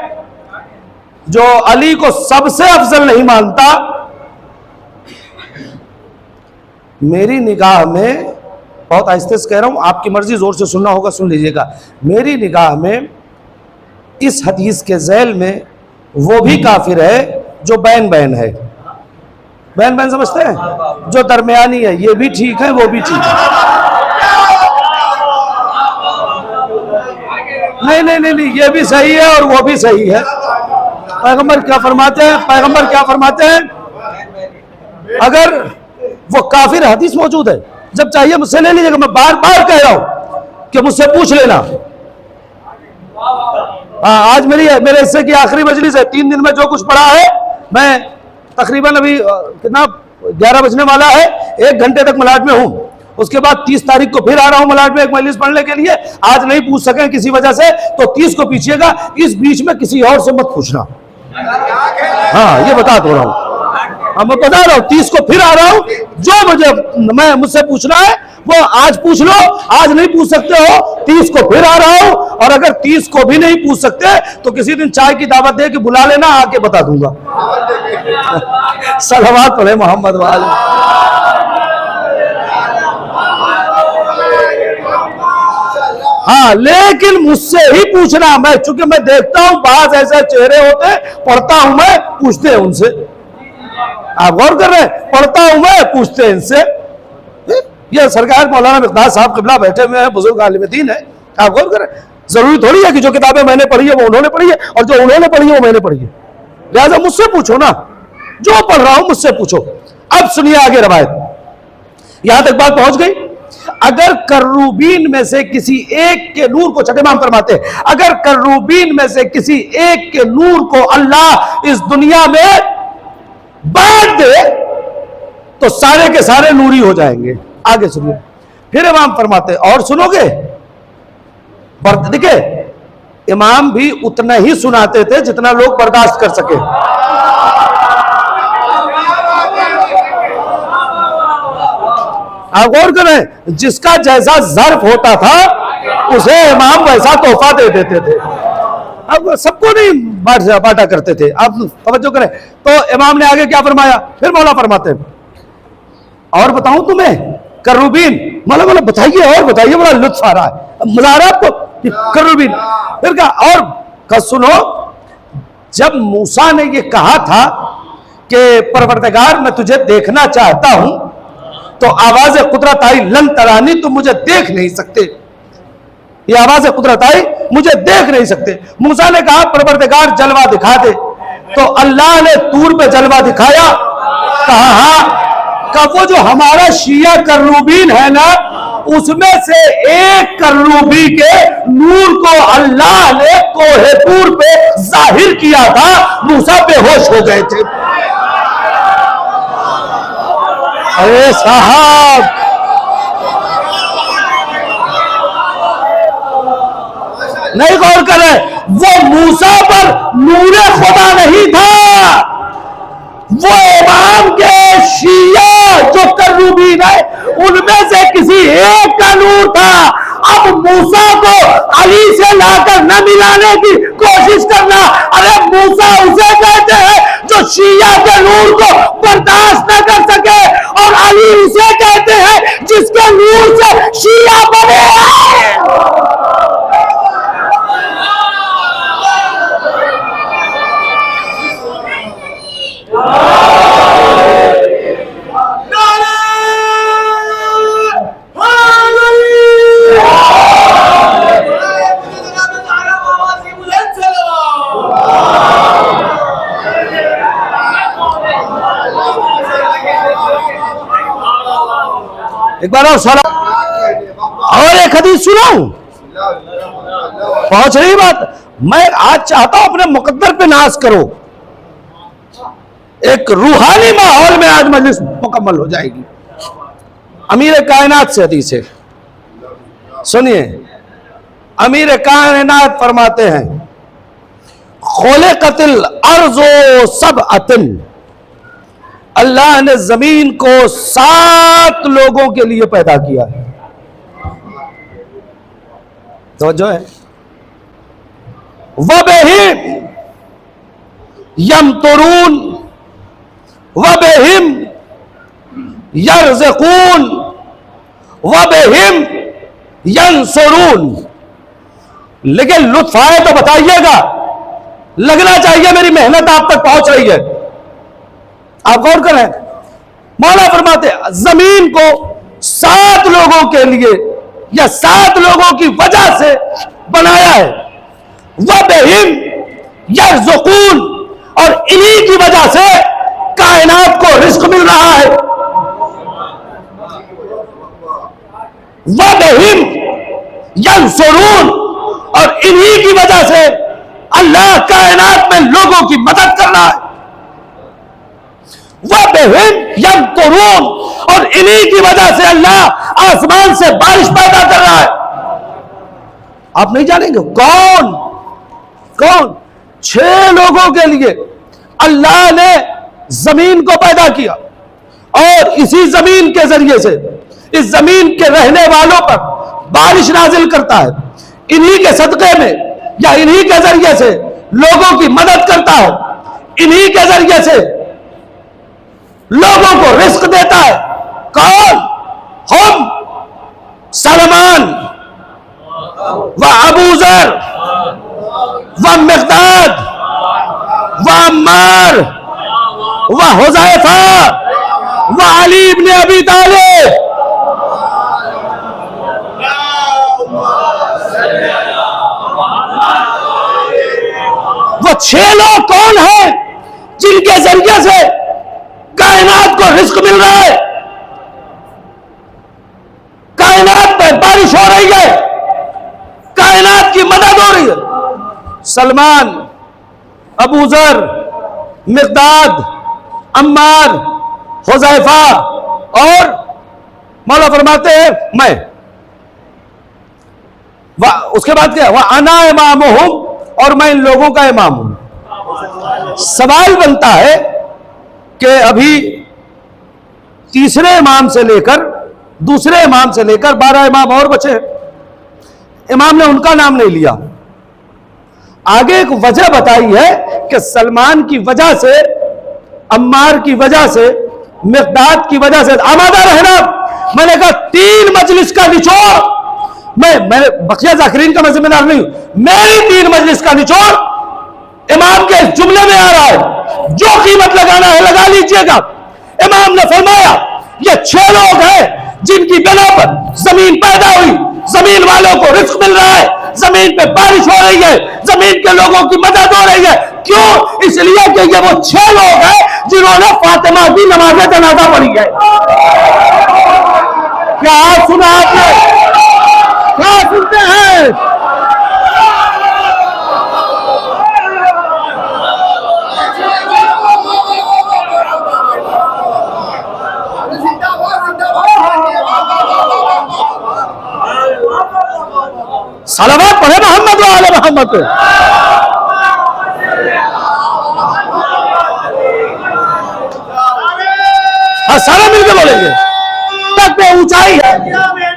जो अली को सबसे अफजल नहीं मानता, मेरी निगाह में, बहुत आहिस्ते से कह रहा हूं, आपकी मर्जी, जोर से सुनना होगा सुन लीजिएगा। मेरी निगाह में इस हदीस के झैल में वो भी काफिर है जो बैन बैन है। बैन बैन समझते हैं, जो दरमियानी है, ये भी ठीक है वो भी ठीक है। नहीं, ये भी सही है और वो भी सही है। पैगंबर क्या फरमाते हैं, पैगंबर क्या फरमाते हैं, अगर वो काफिर, हदीस मौजूद है, जब चाहिए मुझसे ले लीजिएगा। मैं बार बार कह रहा हूं कि मुझसे पूछ लेना। आज मेरे हिस्से की आखिरी मजलिस है। 3 दिन में जो कुछ पढ़ा है, मैं तकरीबन अभी कितना 11 बजने वाला है, 1 घंटे तक मलाड में हूं। उसके बाद 30 तारीख को फिर आ रहा हूं मलाड में एक मजलिस पढ़ने के लिए। आज नहीं पूछ सके किसी वजह से, तो 30 को पूछिएगा। इस बीच में किसी और से मत पूछना। हाँ, ये बता दो रहा हूं। मैं बता रहा हूं 30 को फिर आ रहा हूं। जो मुझसे पूछना है वो आज पूछ लो, आज नहीं पूछ सकते हो 30 को फिर आ रहा हूं। और अगर 30 को भी नहीं पूछ सकते तो किसी दिन चाय की दावत दे के बुला लेना, आके बता दूंगा। सलवात पढ़े मोहम्मद वाले। हाँ, लेकिन मुझसे ही पूछना। मैं चूंकि मैं देखता हूं बात ऐसे चेहरे होते, पढ़ता हूं मैं, पूछते हैं उनसे। आप गौर कर रहे हैं, पढ़ता हूं मैं, पूछते हैं इनसे। ये सरकार मौलाना मिक़दार साहब क़िबला बैठे हुए हैं, बुजुर्ग आलिम दीन है। आप गौर कर रहे हैं। जरूरी थोड़ी है कि जो किताबें मैंने पढ़ी है वो उन्होंने पढ़ी है, और जो उन्होंने पढ़ी है वो मैंने पढ़ी है। लिहाजा मुझसे पूछो ना, जो पढ़ रहा हूं मुझसे पूछो। अब सुनिए आगे रवायत। यहां तक बात पहुंच गई। अगर कर्रूबीन में से किसी एक के नूर को, छठे इमाम फरमाते हैं, अगर कर्रूबीन में से किसी एक के नूर को अल्लाह इस दुनिया में बांट दे तो सारे के सारे नूरी हो जाएंगे। आगे सुनिए, फिर इमाम फरमाते, और सुनोगे? देखिए, इमाम भी उतना ही सुनाते थे जितना लोग बर्दाश्त कर सके। आप गौर करें, जिसका जैसा ज़र्फ होता था उसे इमाम वैसा तोहफा दे देते थे। अब सबको नहीं बांटा करते थे। आप तवज्जो करें तो इमाम ने आगे क्या फरमाया, फिर मौला फरमाते हैं, और बताऊं तुम्हें कर्रूबीन? मौला बताइए, और बताइए, बड़ा लुत्फ आ रहा है, मजा आ रहा है आपको। कर्रूबीन फिर कहा, और सुनो, जब मूसा ने ये कहा था कि परवरदिगार मैं तुझे देखना चाहता हूं, तो आवाज कुदरत आई, लन तरानी, तुम मुझे देख नहीं सकते। ये आवाज कुदरत आई, मुझे देख नहीं सकते। मूसा ने कहा परवरदिगार जलवा दिखा दे, तो अल्लाह ने तूर पे जलवा दिखाया। कहा हाँ, का वो जो हमारा शिया कर्रूबीन है ना, उसमें से एक कर्रूबी के नूर को अल्लाह ने कोहे तूर पे जाहिर किया था। मूसा बेहोश हो गए थे। अरे साहब, नहीं गौर करें, वो मूसा पर नूरे खुदा नहीं था, वो इमाम के शिया जो कर्रूबीन है उनमें से किसी एक का नूर था। अब मूसा को अली से लाकर न मिलाने की कोशिश करना, अरे मूसा उसे कहते हैं जो शिया के नूर को बर्दाश्त न कर सके, और अली उसे कहते हैं जिसके नूर से शिया बने हैं। एक बार और एक हदीस सुनाऊं, पहुंच रही बात। मैं आज चाहता हूं अपने मुकद्दर पे नाज करो। एक रूहानी माहौल में आज मजलिस मुकम्मल हो जाएगी। अमीर कायनात से हदीस है, सुनिए। अमीर कायनात फरमाते हैं, खुलिक़तिल अर्ज़ु सबअतिन, अल्लाह ने जमीन को 7 लोगों के लिए पैदा किया है। तो जो है वबहिम यमतुरून वबहिम यरज़क़ून वबहिम यंसुरून। लेकिन लुत्फ आए तो बताइएगा, लगना चाहिए मेरी मेहनत आप तक पहुंच रही है। आप गौर करें, मौला फरमाते जमीन को 7 लोगों के लिए या 7 लोगों की वजह से बनाया है। वबहिम यरज़क़ून, और इन्हीं की वजह से कायनात को रिज़्क़ मिल रहा है। वबहिम यंसुरून, और इन्हीं की वजह से अल्लाह कायनात में लोगों की मदद कर रहा है। वह बेहिम यंसुरून, और इन्हीं की वजह से अल्लाह आसमान से बारिश पैदा कर रहा है। आप नहीं जानेंगे कौन कौन 6 लोगों के लिए अल्लाह ने जमीन को पैदा किया, और इसी जमीन के जरिए से इस जमीन के रहने वालों पर बारिश नाजिल करता है। इन्हीं के सदक़े में या इन्हीं के जरिए से लोगों की मदद करता है, इन्हीं के जरिए से लोगों को रिस्क देता है। कौन? हम, सलमान व अबू ज़र व मिक़दाद व अम्मार व हुज़ैफा व अली इब्न अबी तालिब। वो 6 लोग कौन हैं जिनके जरिए से कायनात को रिस्क मिल रहा है, कायनात में बारिश हो रही है, कायनात की मदद हो रही है? सलमान, अबू ज़र, मिक़दाद, अम्मार, हुज़ैफा, और मौला फरमाते हैं मैं। उसके बाद क्या? वह अना इमामुहुम, और मैं इन लोगों का इमाम हूं। सवाल बनता है कि अभी तीसरे इमाम से लेकर दूसरे इमाम से लेकर 12 इमाम और बचे, इमाम ने उनका नाम नहीं लिया। आगे एक वजह बताई है कि सलमान की वजह से, अम्मार की वजह से, मिक़दाद की वजह से। आमादा रहना, मैंने कहा 3 मजलिस का निचोड़, मैंने बकिया ज़ाकिरीन का मैं जिम्मेदार नहीं हूं, मेरी 3 मजलिस का निचोड़ इमाम के इस जुमले में आ रहा है। जो कीमत लगाना है लगा लीजिएगा। इमाम ने फरमाया ये 6 लोग हैं जिनकी बिना पर जमीन पैदा हुई, जमीन वालों को रिस्क मिल रहा है, जमीन पे बारिश हो रही है, जमीन के लोगों की मदद हो रही है। क्यों? इसलिए कि ये वो 6 लोग हैं जिन्होंने फातिमा की नमाज़ जनाजा पढ़ी है। क्या सुना आपने? क्या सुनते हैं? सलावत पढ़े मोहम्मद व आले मोहम्मद पे। हाँ, सारे मिलकर बोलेंगे। तक पे ऊंचाई है,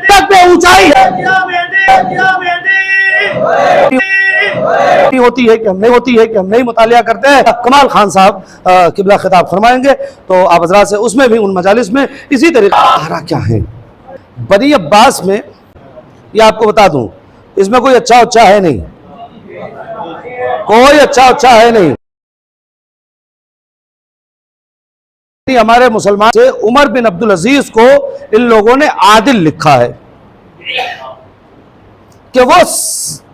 तक पे ऊंचाई है। होती है कि हम नहीं होती है कि हम नहीं मुतालिया करते हैं। कमाल खान साहब किबला खिताब फरमाएंगे, तो आप हज़रात से उसमें भी उन मजालिस में इसी तरीके क्या है। बनी अब्बास में ये आपको बता दूं, इसमें कोई अच्छा अच्छा है नहीं, कोई अच्छा अच्छा है नहीं। हमारे मुसलमान से उमर बिन अब्दुल अजीज को इन लोगों ने आदिल लिखा है कि वो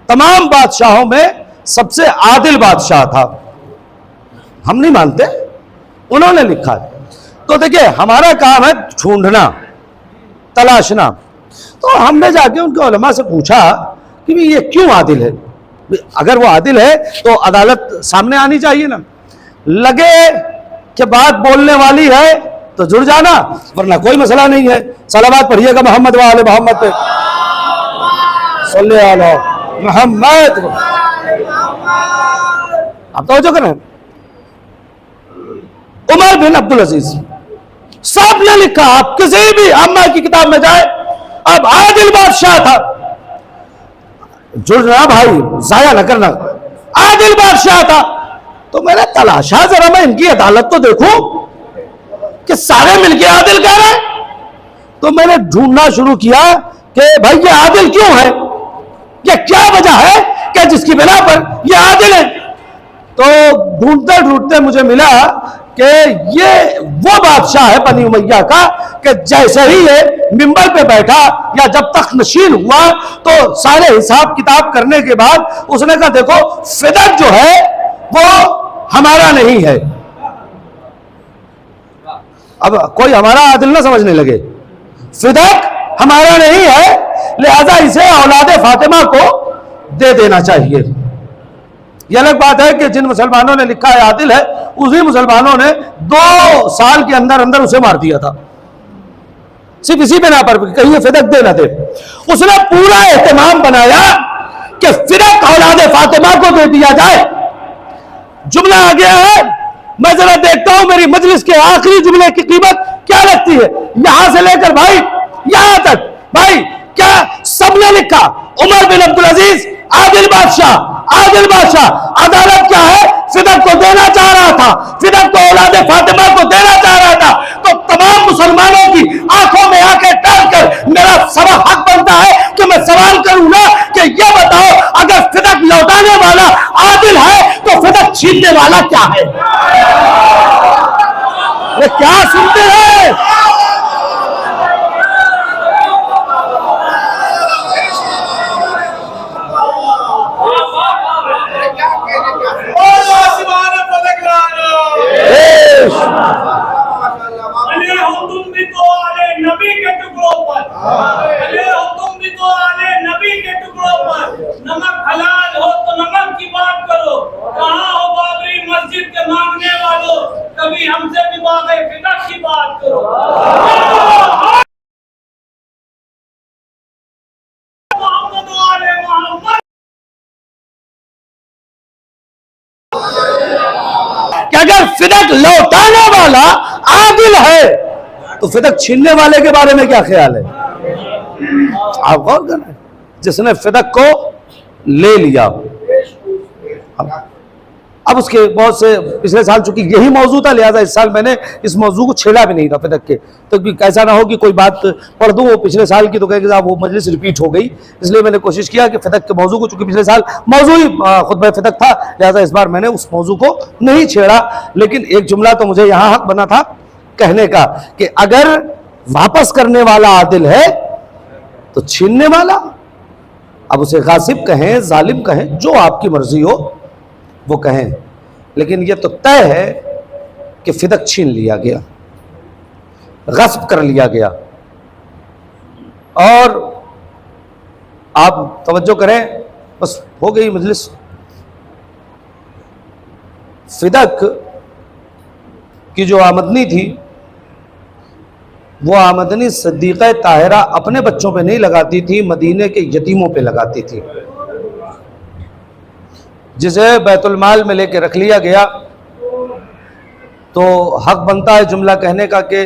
तमाम बादशाहों में सबसे आदिल बादशाह था। हम नहीं मानते, उन्होंने लिखा है। तो देखिए, हमारा काम है ढूंढना, तलाशना। तो हमने जाके उनके उलमा से पूछा कि ये क्यों आदिल है। अगर वो आदिल है तो अदालत सामने आनी चाहिए ना। लगे कि बात बोलने वाली है तो जुड़ जाना, वरना कोई मसला नहीं है। सलावत पढ़िएगा मोहम्मद व आले मोहम्मद पे। सल्ले अला मोहम्मद। आप तो जो करें, उमर बिन अब्दुल अजीज सब ने लिखा। आप किसी भी अम्मा की किताब में जाए, अब आदिल बादशाह था। जुड़ना भाई, जाया न करना। आदिल बादशाह था। तो मैंने तलाशा, जरा मैं इनकी अदालत तो देखूं कि सारे मिलके आदिल कह रहे हैं। तो मैंने ढूंढना शुरू किया कि भाई ये आदिल क्यों है, ये क्या वजह है कि जिसकी बिना पर ये आदिल है। तो ढूंढते ढूंढते मुझे मिला कि ये वो बादशाह है बनी उमैया का कि जैसे ही ये मिंबर पे बैठा या जब तक नशीन हुआ तो सारे हिसाब किताब करने के बाद उसने कहा देखो, फिदक जो है वो हमारा नहीं है। अब कोई हमारा आदिल ना समझने लगे। फिदक हमारा नहीं है, लिहाजा इसे औलाद फातिमा को दे देना चाहिए। यह अलग बात है कि जिन मुसलमानों ने लिखा है आदिल है, उसी मुसलमानों ने 2 साल के अंदर अंदर उसे मार दिया था, सिर्फ इसी बिना पर कहीं ये फिदक दे न दे। उसने पूरा एहतमाम बनाया कि फिदक औलाद फातिमा को दे दिया जाए। जुमला आ गया है, मैं जरा देखता हूं मेरी मजलिस के आखिरी जुमले की कीमत क्या लगती है, यहां से लेकर भाई यहां तक। भाई क्या सबने लिखा, उमर बिन अब्दुल अजीज आदिल बादशाह, आदिल बादशाह अदालत क्या है, फिदक को देना चाह रहा था, फिदक को औलाद फातिमा को देना चाह रहा था। तो तमाम मुसलमानों की आंखों में आंखें डालकर मेरा सवाल हक बनता है कि मैं सवाल करूंगा कि यह बताओ, अगर फिदक लौटाने वाला आदिल है तो फिदक छीनने वाला क्या है? ये क्या सुनते हैं? नबी के टुकड़ों पर, अरे हो तुम भी तो आले नबी के टुकड़ों पर। नमक हलाल हो तो नमक की बात करो, कहाँ हो बाबरी मस्जिद के मांगने वालों, कभी हमसे भी बागे फिदक की बात करो। मोहम्मद आले मोहम्मद कि अगर फिदक लौटाने वाला आदिल है तो फिदक छीनने वाले के बारे में क्या ख्याल है? आप गौर करें, जिसने फिदक को ले लिया। अब उसके बहुत से पिछले साल चूंकि यही मौजू था, लिहाजा इस साल मैंने इस मौजू को छेड़ा भी नहीं था फिदक के, तो ऐसा ना हो कि कोई बात पढ़ दूं वो पिछले साल की तो कहें साहब वो मजलिस रिपीट हो गई। इसलिए मैंने कोशिश किया कि फिदक के मौजू को, चूंकि पिछले साल मौजू ही खुतबा फिदक था, लिहाजा इस बार मैंने उस मौजू को नहीं छेड़ा। लेकिन एक जुमला तो मुझे यहाँ हक बना था कहने का कि अगर वापस करने वाला आदिल है तो छीनने वाला, अब उसे गासिब कहें, जालिम कहें, जो आपकी मर्जी हो वो कहें, लेकिन यह तो तय है कि फिदक छीन लिया गया, गस्ब कर लिया गया। और आप तवज्जो करें, बस हो गई मजलिस। फिदक की जो आमदनी थी वो आमदनी सिद्दीक़ा ताहिरा अपने बच्चों पे नहीं लगाती थी, मदीने के यतीमों पे लगाती थी, जिसे बैतुल माल में लेके रख लिया गया। तो हक बनता है जुमला कहने का कि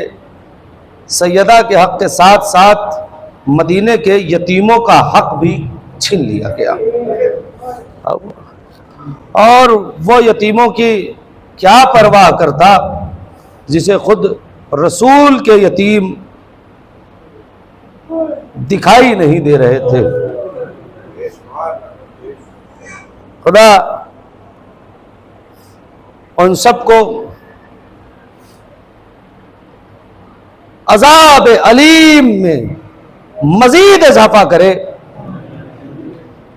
सैयदा के हक के साथ साथ मदीने के यतीमों का हक भी छीन लिया गया। और वो यतीमों की क्या परवाह करता जिसे खुद रसूल के यतीम दिखाई नहीं दे रहे थे। खुदा उन सबको अजाब अलीम में मजीद इजाफा करे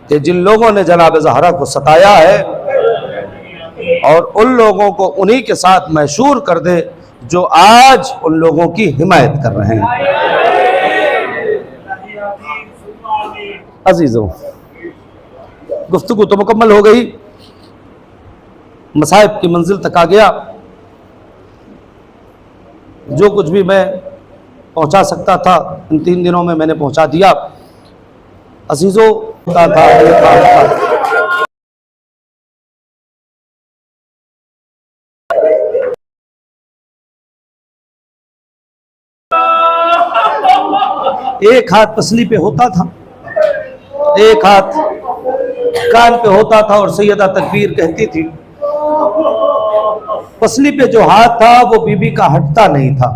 कि जिन लोगों ने जनाब ज़हरा को सताया है, और उन लोगों को उन्हीं के साथ महशूर कर दे जो आज उन लोगों की हिमायत कर रहे हैं। अजीजों, गुफ्तगू तो मुकम्मल हो गई, मसाइब की मंजिल तक आ गया। जो कुछ भी मैं पहुंचा सकता था इन 3 दिनों में मैंने पहुंचा दिया। अजीजों था एक हाथ पसली पे होता था, एक हाथ कान पे होता था, और सैयदा तकबीर कहती थी। पसली पे जो हाथ था वो बीबी का हटता नहीं था,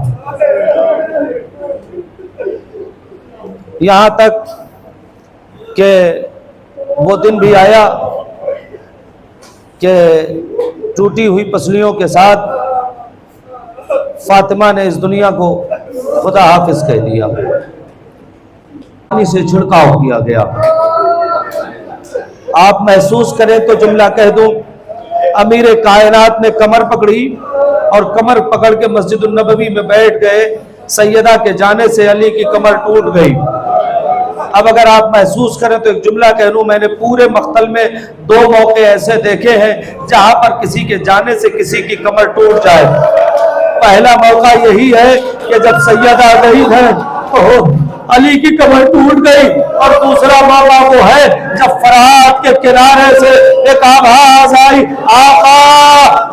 यहां तक कि वो दिन भी आया कि टूटी हुई पसलियों के साथ फातिमा ने इस दुनिया को खुदा हाफिज कह दिया, पानी से छिड़काव किया गया। आप महसूस करें तो जुमला कह दूं, अमीर कायनात ने कमर पकड़ी और कमर पकड़ के मस्जिद नबवी में बैठ गए। सैयदा के जाने से अली की कमर टूट गई। अब अगर आप महसूस करें तो एक जुमला कह लूं, मैंने पूरे मख्तल में 2 मौके ऐसे देखे हैं जहां पर किसी के जाने से किसी की कमर टूट जाए। पहला मौका यही है कि जब सैयदा गई है तो अली की कमर टूट गई, और दूसरा मौका वो है जब फरात के किनारे से एक आवाज आई, आका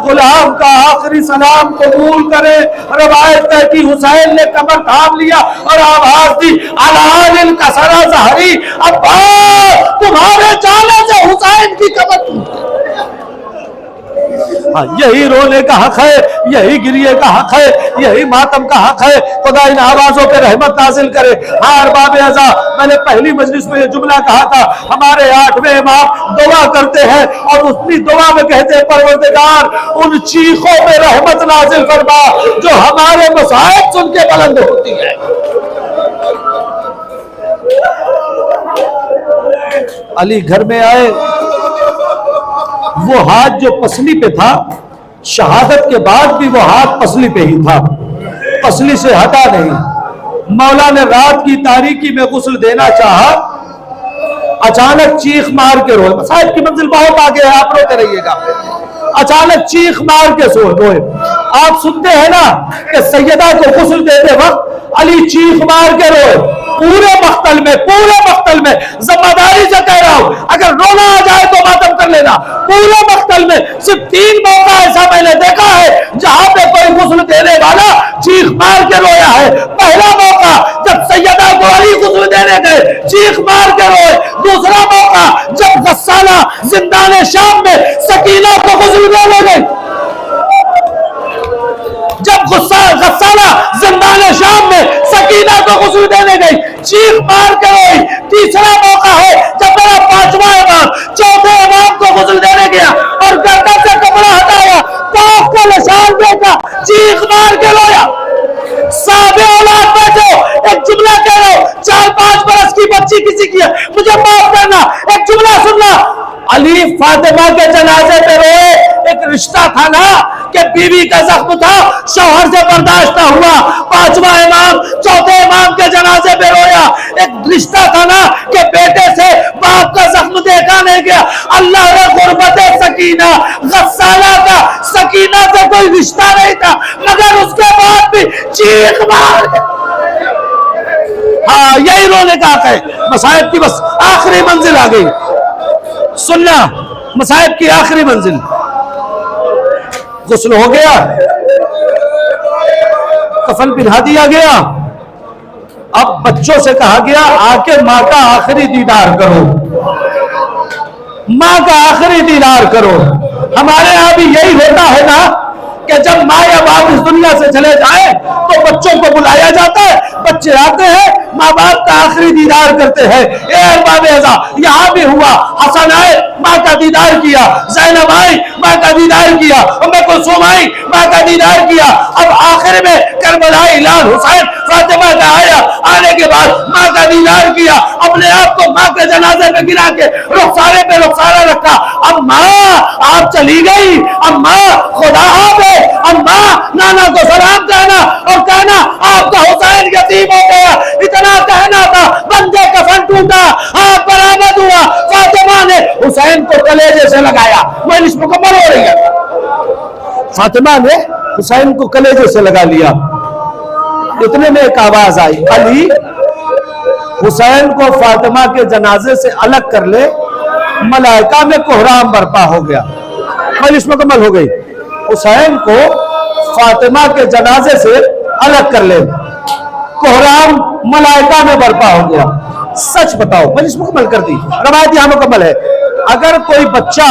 गुलाम का आखिरी सलाम कबूल करे। रवायत है कि हुसैन ने कमर थाम लिया और आवाज दी, अलानिल कसरा ज़हरी, अब्बा तुम्हारे जाने से हुसैन की कमर टूट गई। हाँ, यही रोने का हक है, यही गिरिए का हक है, यही मातम का हक है। खुदा इन आवाजों पे रहमत नाजिल करे। हाँ अरबाब अज़ा, मैंने पहली मजलिस में ये जुमला कहा था, हमारे 8वें इमाम दुआ करते हैं और उतनी दुआ में कहते हैं, परवरदिगार उन चीखों में रहमत नाजिल फरमा जो हमारे मसाइब सुन के बुलंद होती है। अली घर में आए, वो हाथ जो पसली पे था, शहादत के बाद भी वो हाथ पसली पे ही था, पसली से हटा नहीं। मौला ने रात की तारीकी में गुस्ल देना चाहा, अचानक चीख मार के रोए। साहिब की मंजिल बहुत आगे है, आप रोते रहिएगा। अचानक चीख मार के रोए। आप सुनते हैं ना कि सैयदा को गुस्ल देते वक्त अली चीख मार के रोए। पूरे मख्तल में जिम्मेदारी से कह रहा हूं, अगर रोना आ जाए तो मातम कर लेना। पूरे मख्तल में सिर्फ 3 मौका ऐसा मैंने देखा है जहां पे कोई गुस्ल देने वाला चीख मार के रोया है। पहला मौका जब सैयदा को अली गुस्ल देने गए, चीख मार के रोए। दूसरा मौका जब गस्साला जिंदान शाम में सकीना को गुस्ल देने गई, जब गस्साला जिंदान शाम में सकीना को गुस्ल देने गई, चीख मार के रोई। तीसरा मौका है जब मेरा 5वां इमाम 4थे इमाम को गुस्ल देने गया और गर्दन से कपड़ा हटाया, पाक का निशान देखा, चीख मार के रोया। साहबे औलाद बैठो, एक जुमला कह रहा हूं, 4-5 बरस की बच्ची किसी की है, मुझे माफ करना, एक जुमला सुनना। अली फातिमा के जनाजे पे रोए। एक रिश्ता था ना कि बीवी का जख्म था, शौहर से बर्दाश्त ना हुआ, 5वां इमाम 4थे इमाम के जनाजे पे रोया। एक रिश्ता था ना कि बेटे से बाप का जख्म देखा नहीं गया। अल्लाह ने गुर्बत सकीना, गस्साला का सकीना से कोई रिश्ता नहीं था, मगर उसके बाद भी चीख मार। हाँ, यही रोने का हक है। मसाइब की बस आखिरी मंजिल आ गई, सुनना, मसाइब की आखिरी मंजिल। गुस्ल हो गया, कफन पिन्हा दिया गया, अब बच्चों से कहा गया आके माँ का आखिरी दीदार करो, माँ का आखिरी दीदार करो। हमारे यहां भी यही होता है ना कि जब माँ या बाप इस दुनिया से चले जाए तो बच्चों को बुलाया जाता है, बच्चे आते हैं, माँ बाप का आखिरी दीदार करते हैं। यहाँ भी हुआ, हसन आए, माँ का दीदार किया, ज़ैनब आई, माँ का दीदार किया, उम्मे कुलसूम आई, माँ का दीदार किया। अब आखिर में करबलाई लाल हुसैन फातिमा का आया, आने के बाद माँ का दीदार किया, अपने आप को माँ के जनाजे में गिरा के रुखसारे पे रुखसारा रखा। अब माँ आप चली गई, अब माँ खुदा हाफ़िज़, अम्मा नाना को सलाम कहना और कहना आपका हुसैन यतीम हो गया, इतना कहना था, बंदे कफन टूटा, हाथ बरामद हुआ, फातिमा ने हुसैन को कलेजे से लगाया। मजलिस मुकम्मल हो रही है, फातिमा ने हुसैन को कलेजे से लगा लिया। इतने में एक आवाज आई, अली हुसैन को फातिमा के जनाजे से अलग कर ले, मलाइका में कोहराम बर्पा हो गया। मजलिस मुकम्मल हो गई। हुसैन को फातिमा के जनाजे से अलग कर ले, कोहराम मलाइका में बर्पा हो गया। सच बताओ, मजलिस मुकम्मल कर दी, रवायत यहां मुकम्मल है। अगर कोई बच्चा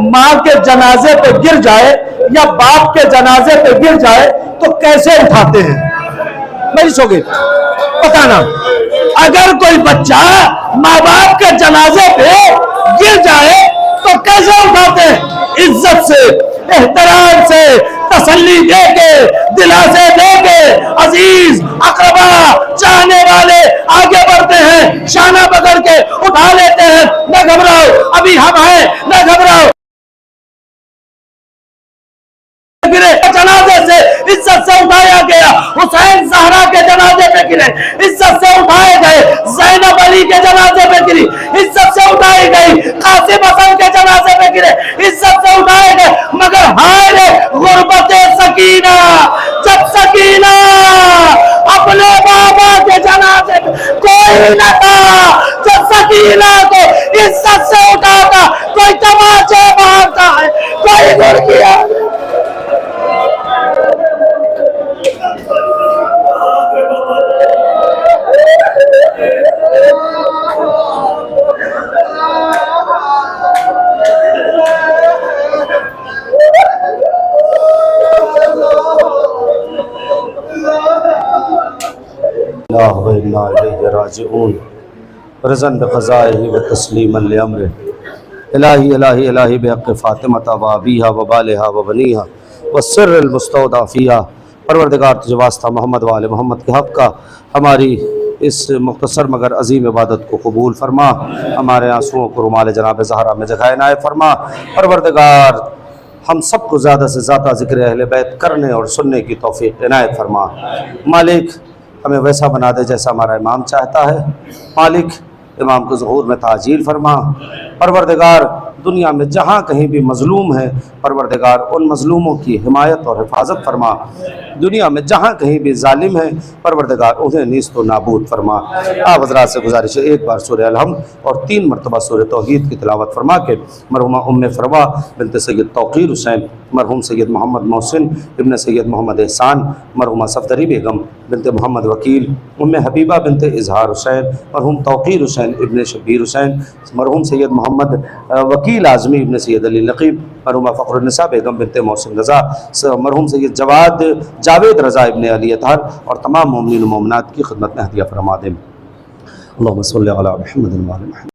मां के जनाजे पे गिर जाए या बाप के जनाजे पे गिर जाए तो कैसे उठाते हैं? मजलिस हो गई, बताना। अगर कोई बच्चा माँ बाप के जनाजे पे गिर जाए तो कैसे उठाते हैं? इज्जत से, एहतराम से, तसल्ली देके, दिलासे देके, अजीज अकरबा चाहने वाले आगे बढ़ते हैं, शाना पकड़ के उठा लेते हैं। न घबराओ, अभी हम हैं, न घबराओ। जनाजे से इज्जत से उठाया गया। हुसैन ज़हरा के जनाजे पे गिरे, इज्जत से उठाए गए। ज़ैनब अली के जनाजे पे गिरी, इज्जत से उठाई गई। कासिम हसन के जनाजे पे गिरे, इज्जत से उठाए गए। मगर हाय रे गुर्बत सकीना, जब सकीना अपने बाबा के जनाजे पे कोई न था, जब सकीना को इज्जत से उठाता, कोई तमाचे मारता है, कोई गुर्गिया राजिऊन रज़न बक़ज़ाइहि व तस्लीमन लिअम्रिहि इलाही इलाही इलाही बिहक़्क़ फ़ातिमता व अबीहा व बालिहा व बनीहा व सिर्रिल मुस्तौदा फ़ीहा। परवरदिगार तुझे वास्ता मोहम्मद वाले मोहम्मद के हक़ का हमारी इस मुख्तसर मगर अजीम इबादत को कबूल फरमा। हमारे आंसुओं को रुमाल जनाब ज़हरा में जगह इनायत फरमा। परवरदिगार हम सबको ज़्यादा से ज़्यादा ज़िक्र अहले बैत करने और सुनने की तौफ़ीक़ इनायत फरमा। मालिक हमें वैसा बना दे जैसा हमारा इमाम चाहता है। मालिक इमाम को ज़ुहूर में ताजील फरमा। परवरदिगार दुनिया में जहाँ कहीं भी मज़लूम है, परवरदिगार उन मज़लूमों की हिमायत और हिफाजत फरमा। दुनिया में जहाँ कहीं भी जालिम है, परवरदिगार उन्हें नीस्त व नाबूद फरमा। आप हज़रात से गुजारिश है, एक बार सूरह अलहम्द और 3 मरतबा सूरह तौहीद की तिलावत फरमा के मरहुमा उम्मे फरवा बिनत सैयद तौक़ीर हुसैन, मरहूम सैयद मोहम्मद मोहसिन इब्न सैयद मोहम्मद एहसान, मरहुमा सफदरी बेगम बिनत मोहम्मद वकील, उम्मे हबीबा बिनत इजहार हुसैन, मरहूम तौक़ीर हुसैन इब्न शब्बीर हुसैन, मरहूम सैयद मोहम्मद वकील आज़मी इब्न सैयद अली नक़ीब, मरहुमा फ़ख्रुन्निसा बेगम बिनत मोहसिन रज़ा, मरहूम सैयद जावेद रज़ा इब्न अली अतहर और तमाम मोमिनीन व मोमिनात की खिदमत में हदिया फरमा दें। अल्लाहुम्मा सल्लि अला मुहम्मद व अला